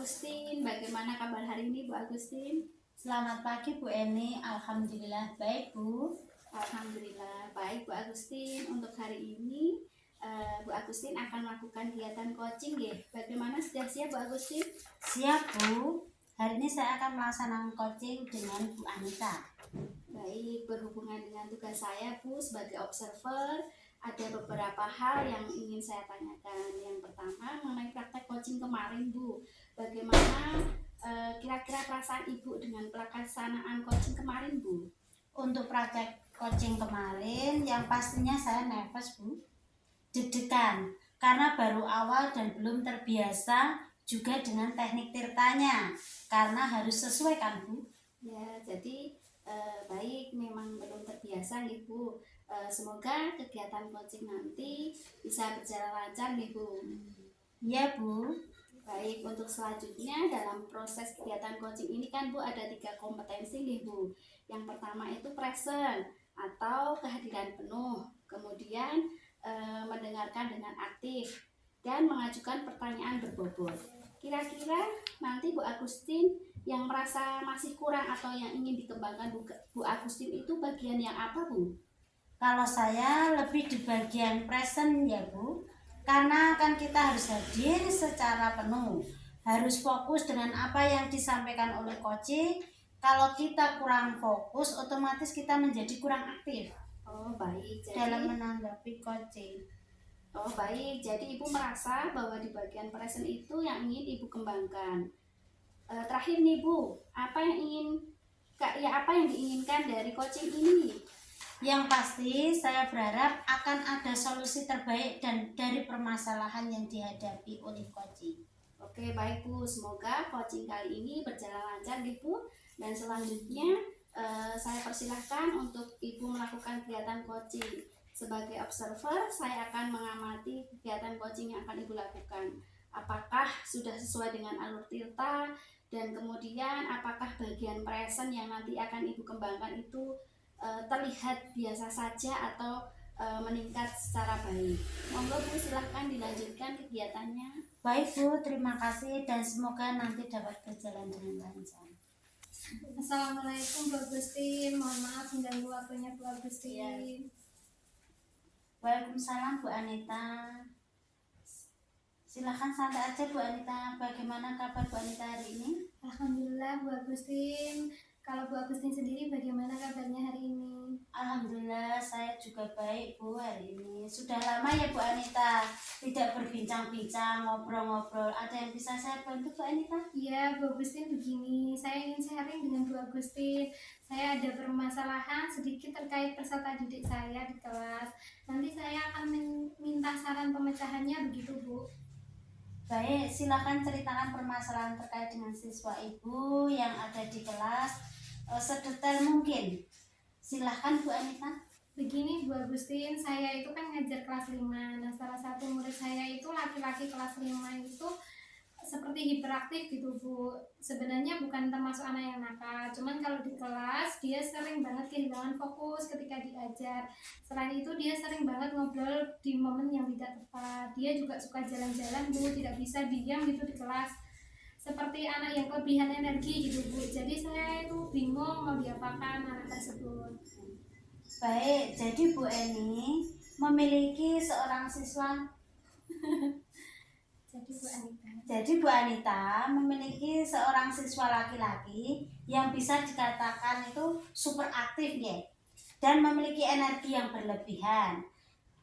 Agustin. Bagaimana kabar hari ini Bu Agustin? Selamat pagi Bu Eni, Alhamdulillah baik Bu. Alhamdulillah baik Bu Agustin. Untuk hari ini Bu Agustin akan melakukan kegiatan coaching ya. Bagaimana, sudah siap Bu Agustin? Siap Bu, hari ini saya akan melaksanakan coaching dengan Bu Anita. Baik, berhubungan dengan tugas saya Bu sebagai observer, ada beberapa hal yang ingin saya tanyakan. Yang pertama mengenai praktek coaching kemarin Bu. Bagaimana kira-kira perasaan Ibu dengan pelaksanaan coaching kemarin Bu? Untuk praktek coaching kemarin yang pastinya saya nervous Bu, deg-degan karena baru awal dan belum terbiasa juga dengan teknik tirtanya karena harus sesuai kan Bu? Ya, jadi baik, memang belum terbiasa nih Bu. Semoga kegiatan coaching nanti bisa berjalan lancar nih Bu. Iya Bu. Baik, untuk selanjutnya dalam proses kegiatan coaching ini kan Bu ada 3 kompetensi nih Bu. Yang pertama itu present atau kehadiran penuh. Kemudian mendengarkan dengan aktif dan mengajukan pertanyaan berbobot. Kira-kira nanti Bu Agustin yang merasa masih kurang atau yang ingin dikembangkan Bu Agustin itu bagian yang apa Bu? Kalau saya lebih di bagian present ya Bu, karena kan kita harus hadir secara penuh, harus fokus dengan apa yang disampaikan oleh coaching. Kalau kita kurang fokus, otomatis kita menjadi kurang aktif Oh baik, dalam menanggapi coaching. Oh baik, jadi Ibu merasa bahwa di bagian present itu yang ingin Ibu kembangkan. Terakhir nih Bu, apa yang diinginkan dari coaching ini? Yang pasti saya berharap akan ada solusi terbaik dan dari permasalahan yang dihadapi oleh coaching. Oke baik Bu, semoga coaching kali ini berjalan lancar nih Bu. Dan selanjutnya saya persilahkan untuk Ibu melakukan kegiatan coaching. Sebagai observer, saya akan mengamati kegiatan coaching yang akan Ibu lakukan. Apakah sudah sesuai dengan alur tirta, dan kemudian apakah bagian present yang nanti akan Ibu kembangkan itu terlihat biasa saja atau meningkat secara baik. Monggo Bu, silahkan dilanjutkan kegiatannya. Baik Bu, terima kasih dan semoga nanti dapat berjalan dengan lancar. Assalamualaikum Bu Agustin, mohon maaf mengganggu waktunya Bu Agustin. Ya. Waalaikumsalam Bu Anita. Silahkan santai aja Bu Anita. Bagaimana kabar Bu Anita hari ini? Alhamdulillah Bu Agustin. Kalau Bu Agustin sendiri bagaimana kabarnya hari ini? Alhamdulillah saya juga baik Bu hari ini. Sudah lama ya Bu Anita tidak berbincang-bincang, ngobrol-ngobrol. Ada yang bisa saya bantu Bu Anita? Iya Bu Agustin, begini, saya ingin sharing dengan Bu Agustin. Saya ada permasalahan sedikit terkait peserta didik saya di kelas. Nanti saya akan minta saran pemecahannya, begitu Bu. Baik, silakan ceritakan permasalahan terkait dengan siswa Ibu yang ada di kelas sedetail mungkin. Silahkan Bu Anita. Begini Bu Agustin, saya itu kan ngajar kelas 5. Nah, salah satu murid saya itu laki-laki kelas 5 itu seperti hiperaktif gitu Bu. Sebenarnya bukan termasuk anak yang nakal, cuman kalau di kelas dia sering banget kehilangan fokus ketika diajar. Selain itu dia sering banget ngobrol di momen yang tidak tepat. Dia juga suka jalan-jalan Bu, tidak bisa diam gitu di kelas, seperti anak yang kelebihan energi gitu Bu. Jadi saya itu bingung mau diapakan anak tersebut. Baik, jadi Bu Eni memiliki seorang siswa. Jadi Bu Anita memiliki seorang siswa laki-laki yang bisa dikatakan itu super aktif ya, dan memiliki energi yang berlebihan.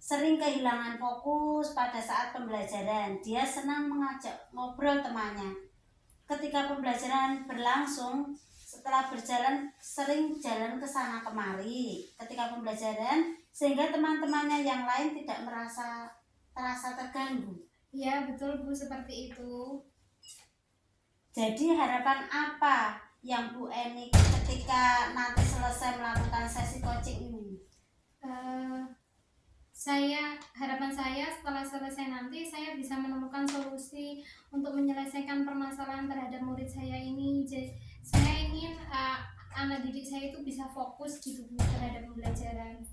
Sering kehilangan fokus pada saat pembelajaran. Dia senang mengajak ngobrol temannya. Ketika pembelajaran berlangsung, setelah berjalan sering jalan ke sana kemari ketika pembelajaran, sehingga teman-temannya yang lain tidak terasa terganggu. Ya betul Bu, seperti itu. Jadi harapan apa yang Bu Eni ketika nanti selesai melakukan sesi coaching ini? Harapan saya setelah selesai nanti saya bisa menemukan solusi untuk menyelesaikan permasalahan terhadap murid saya ini. Jadi saya ingin anak didik saya itu bisa fokus gitu Bu terhadap pembelajaran.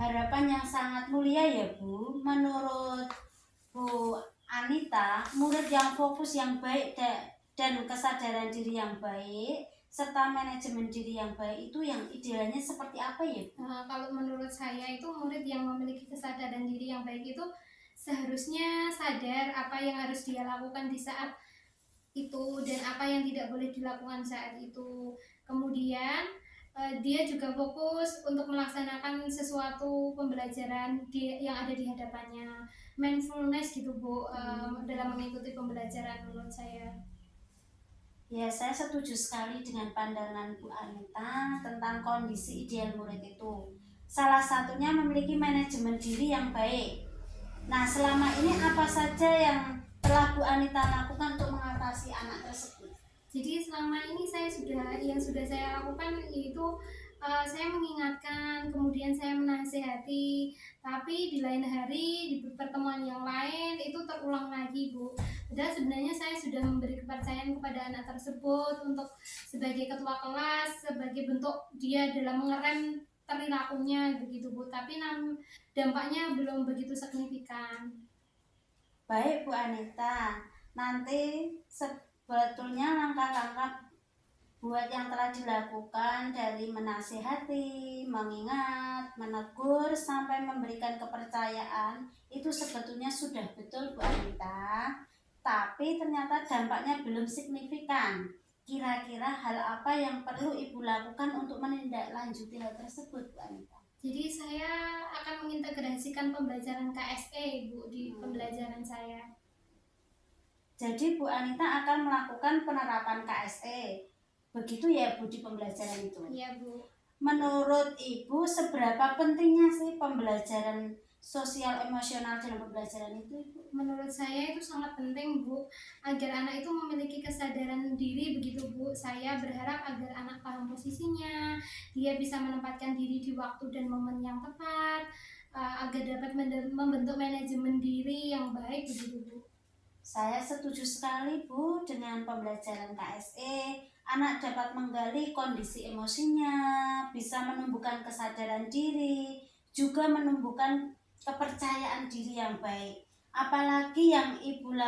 Harapan yang sangat mulia ya Bu. Menurut Bu Anita, murid yang fokus yang baik dan kesadaran diri yang baik serta manajemen diri yang baik itu yang idealnya seperti apa ya? Kalau menurut saya itu murid yang memiliki kesadaran diri yang baik itu seharusnya sadar apa yang harus dia lakukan di saat itu dan apa yang tidak boleh dilakukan saat itu. Kemudian dia juga fokus untuk melaksanakan sesuatu pembelajaran yang ada di hadapannya. Mindfulness gitu Bu, dalam mengikuti pembelajaran menurut saya. Ya, saya setuju sekali dengan pandangan Bu Anita tentang kondisi ideal murid itu. Salah satunya memiliki manajemen diri yang baik. Nah, selama ini apa saja yang telah Bu Anita lakukan untuk mengatasi anak tersebut? Jadi selama ini yang sudah saya lakukan itu saya mengingatkan, kemudian saya menasehati, tapi di lain hari di pertemuan yang lain itu terulang lagi Bu. Padahal sebenarnya saya sudah memberi kepercayaan kepada anak tersebut untuk sebagai ketua kelas, sebagai bentuk dia dalam mengerem perilakunya begitu Bu. Tapi dampaknya belum begitu signifikan. Baik Bu Anita, nanti sebetulnya langkah-langkah buat yang telah dilakukan dari menasihati, mengingat, menegur, sampai memberikan kepercayaan itu sebetulnya sudah betul Bu Anita, tapi ternyata dampaknya belum signifikan. Kira-kira hal apa yang perlu Ibu lakukan untuk menindaklanjuti hal tersebut Bu Anita? Jadi saya akan mengintegrasikan pembelajaran KSE Bu di pembelajaran saya. Jadi Bu Anita akan melakukan penerapan KSE. Begitu ya Bu di pembelajaran itu? Iya Bu. Menurut Ibu seberapa pentingnya sih pembelajaran sosial emosional dalam pembelajaran itu Ibu? Menurut saya itu sangat penting Bu, agar anak itu memiliki kesadaran diri begitu Bu. Saya berharap agar anak paham posisinya, dia bisa menempatkan diri di waktu dan momen yang tepat, agar dapat membentuk manajemen diri yang baik begitu Bu. Saya setuju sekali Bu dengan pembelajaran KSE. Anak dapat menggali kondisi emosinya, bisa menumbuhkan kesadaran diri, juga menumbuhkan kepercayaan diri yang baik. Apalagi yang Ibu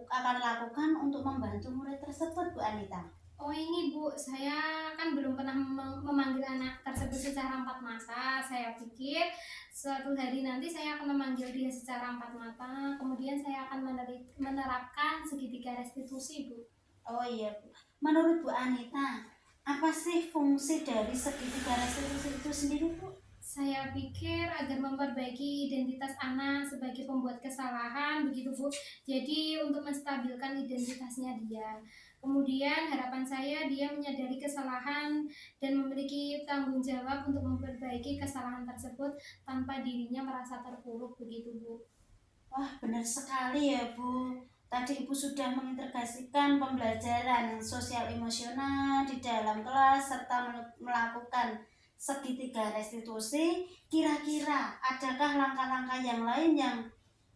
akan lakukan untuk membantu murid tersebut Bu Anita? Oh ini Bu, saya kan belum pernah memanggil anak tersebut secara empat mata. Saya pikir suatu hari nanti saya akan memanggil dia secara empat mata. Kemudian saya akan menerapkan segitiga restitusi Bu. Oh iya Bu. Menurut Bu Anita, apa sih fungsi dari segitiga restitusi itu sendiri Bu? Saya pikir agar memperbaiki identitas anak sebagai pembuat kesalahan begitu Bu. Jadi untuk menstabilkan identitasnya dia. Kemudian harapan saya dia menyadari kesalahan dan memiliki tanggung jawab untuk memperbaiki kesalahan tersebut tanpa dirinya merasa terpuruk begitu Bu. Wah, benar sekali ya Bu. Tadi Ibu sudah mengintegrasikan pembelajaran sosial emosional di dalam kelas serta melakukan segitiga restitusi. Kira-kira adakah langkah-langkah yang lain yang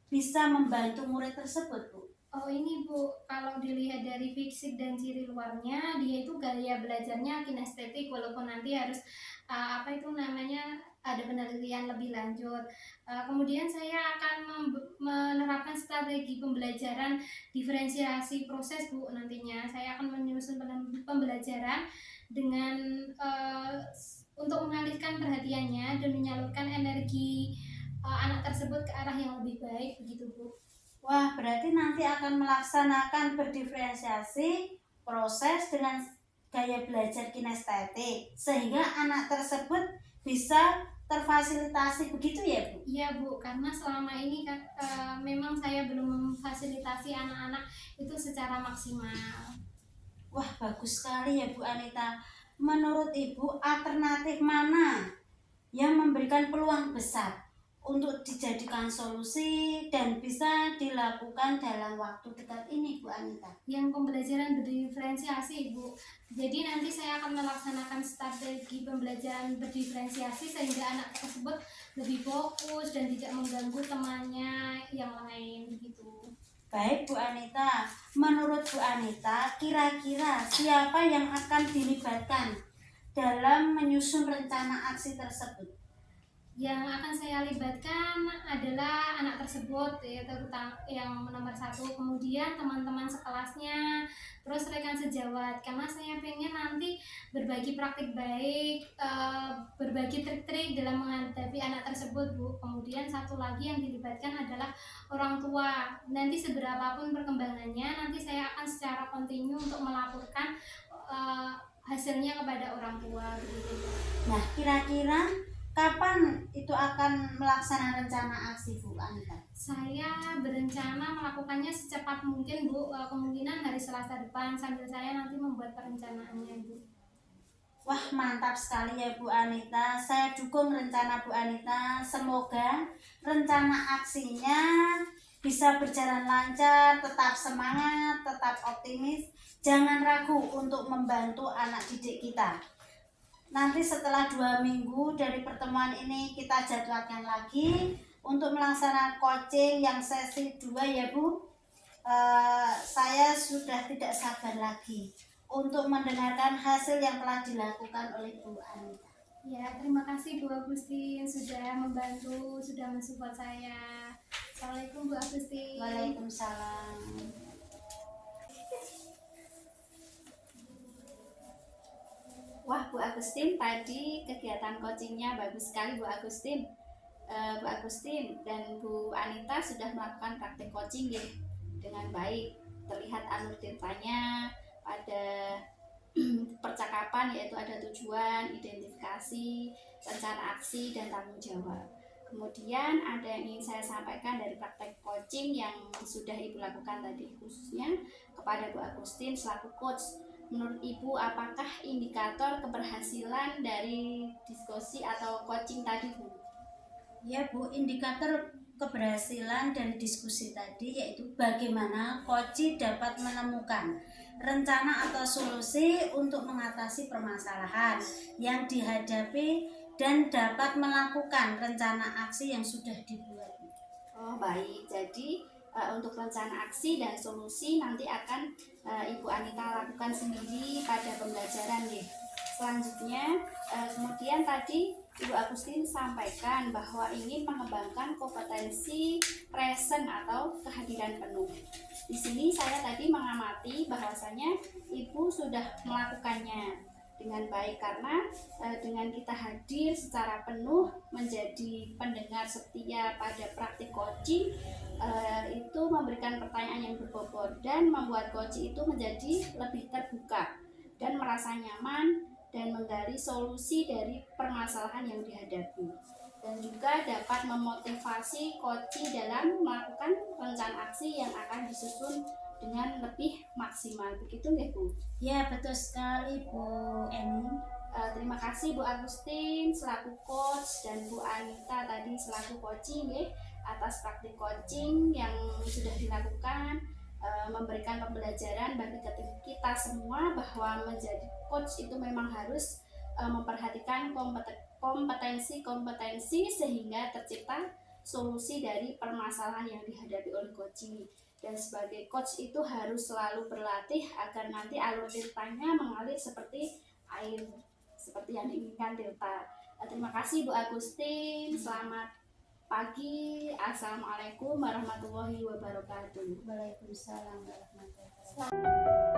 bisa membantu murid tersebut Bu? Oh ini Bu, kalau dilihat dari fisik dan ciri luarnya, dia itu gaya belajarnya kinestetik walaupun nanti harus apa itu namanya ada penelitian lebih lanjut. Kemudian saya akan menerapkan strategi pembelajaran diferensiasi proses Bu nantinya. Saya akan menyusun pembelajaran dengan untuk mengalihkan perhatiannya dan menyalurkan energi anak tersebut ke arah yang lebih baik begitu Bu. Wah, berarti nanti akan melaksanakan berdiferensiasi proses dengan gaya belajar kinestetik sehingga anak tersebut bisa terfasilitasi begitu ya Bu? Iya Bu, karena selama ini memang saya belum memfasilitasi anak-anak itu secara maksimal. Wah, bagus sekali ya Bu Anita. Menurut Ibu, alternatif mana yang memberikan peluang besar untuk dijadikan solusi dan bisa dilakukan dalam waktu dekat ini Bu Anita? Yang pembelajaran berdiferensiasi Bu. Jadi nanti saya akan melaksanakan strategi pembelajaran berdiferensiasi sehingga anak tersebut lebih fokus dan tidak mengganggu temannya yang lain begitu. Baik Bu Anita, menurut Bu Anita, kira-kira siapa yang akan dilibatkan dalam menyusun rencana aksi tersebut? Yang akan saya libatkan adalah anak tersebut ya, terutama yang nomor satu, kemudian teman-teman sekelasnya, terus rekan sejawat, karena saya pengen nanti berbagi praktik baik, berbagi trik-trik dalam menghadapi anak tersebut, Bu. Kemudian satu lagi yang dilibatkan adalah orang tua. Nanti seberapapun perkembangannya, nanti saya akan secara kontinu untuk melaporkan hasilnya kepada orang tua begitu, Bu. Nah, kira-kira kapan itu akan melaksanakan rencana aksi Bu Anita? Saya berencana melakukannya secepat mungkin, Bu. Kemungkinan hari Selasa depan sambil saya nanti membuat perencanaannya, Bu. Wah, mantap sekali ya Bu Anita. Saya dukung rencana Bu Anita. Semoga rencana aksinya bisa berjalan lancar, tetap semangat, tetap optimis. Jangan ragu untuk membantu anak didik kita. Nanti setelah 2 minggu dari pertemuan ini kita jadwalkan lagi untuk melaksanakan coaching yang sesi 2 ya Bu. Saya sudah tidak sabar lagi untuk mendengarkan hasil yang telah dilakukan oleh Bu Anita. Ya, terima kasih Bu Agustin sudah membantu, sudah mensupport saya. Assalamualaikum Bu Agustin. Waalaikumsalam. Wah, Bu Agustin, tadi kegiatan coachingnya bagus sekali Bu Agustin. Bu Agustin dan Bu Anita sudah melakukan praktek coaching ya, dengan baik. Terlihat alur tirtanya pada percakapan, yaitu ada tujuan, identifikasi, rencana aksi, dan tanggung jawab. Kemudian ada yang ingin saya sampaikan dari praktek coaching yang sudah Ibu lakukan tadi, khususnya kepada Bu Agustin selaku coach. Menurut Ibu, apakah indikator keberhasilan dari diskusi atau coaching tadi, Bu? Ya Bu, indikator keberhasilan dari diskusi tadi yaitu bagaimana coach dapat menemukan rencana atau solusi untuk mengatasi permasalahan yang dihadapi dan dapat melakukan rencana aksi yang sudah dibuat. Oh baik, jadi untuk rencana aksi dan solusi nanti akan Ibu Anita lakukan sendiri pada pembelajaran ya. Selanjutnya, kemudian tadi Ibu Agustin sampaikan bahwa ingin mengembangkan kompetensi present atau kehadiran penuh. Di sini saya tadi mengamati bahwasanya Ibu sudah melakukannya dengan baik, karena dengan kita hadir secara penuh menjadi pendengar setia pada praktik coaching, itu memberikan pertanyaan yang berbobot dan membuat coaching itu menjadi lebih terbuka dan merasa nyaman dan menggali solusi dari permasalahan yang dihadapi, dan juga dapat memotivasi coaching dalam melakukan rencana aksi yang akan disusun dengan lebih maksimal. Begitu nggih Bu? Ya betul sekali Bu Eni. Terima kasih Bu Agustin selaku coach dan Bu Anita tadi selaku coaching ya, atas praktik coaching yang sudah dilakukan, memberikan pembelajaran bagi kita semua bahwa menjadi coach itu memang harus memperhatikan kompetensi sehingga tercipta solusi dari permasalahan yang dihadapi oleh coaching. Dan sebagai coach itu harus selalu berlatih agar nanti alur ceritanya mengalir seperti air, seperti yang diinginkan Delta. Terima kasih Bu Agustin. Selamat pagi. Assalamualaikum warahmatullahi wabarakatuh. Waalaikumsalam warahmatullahi wabarakatuh.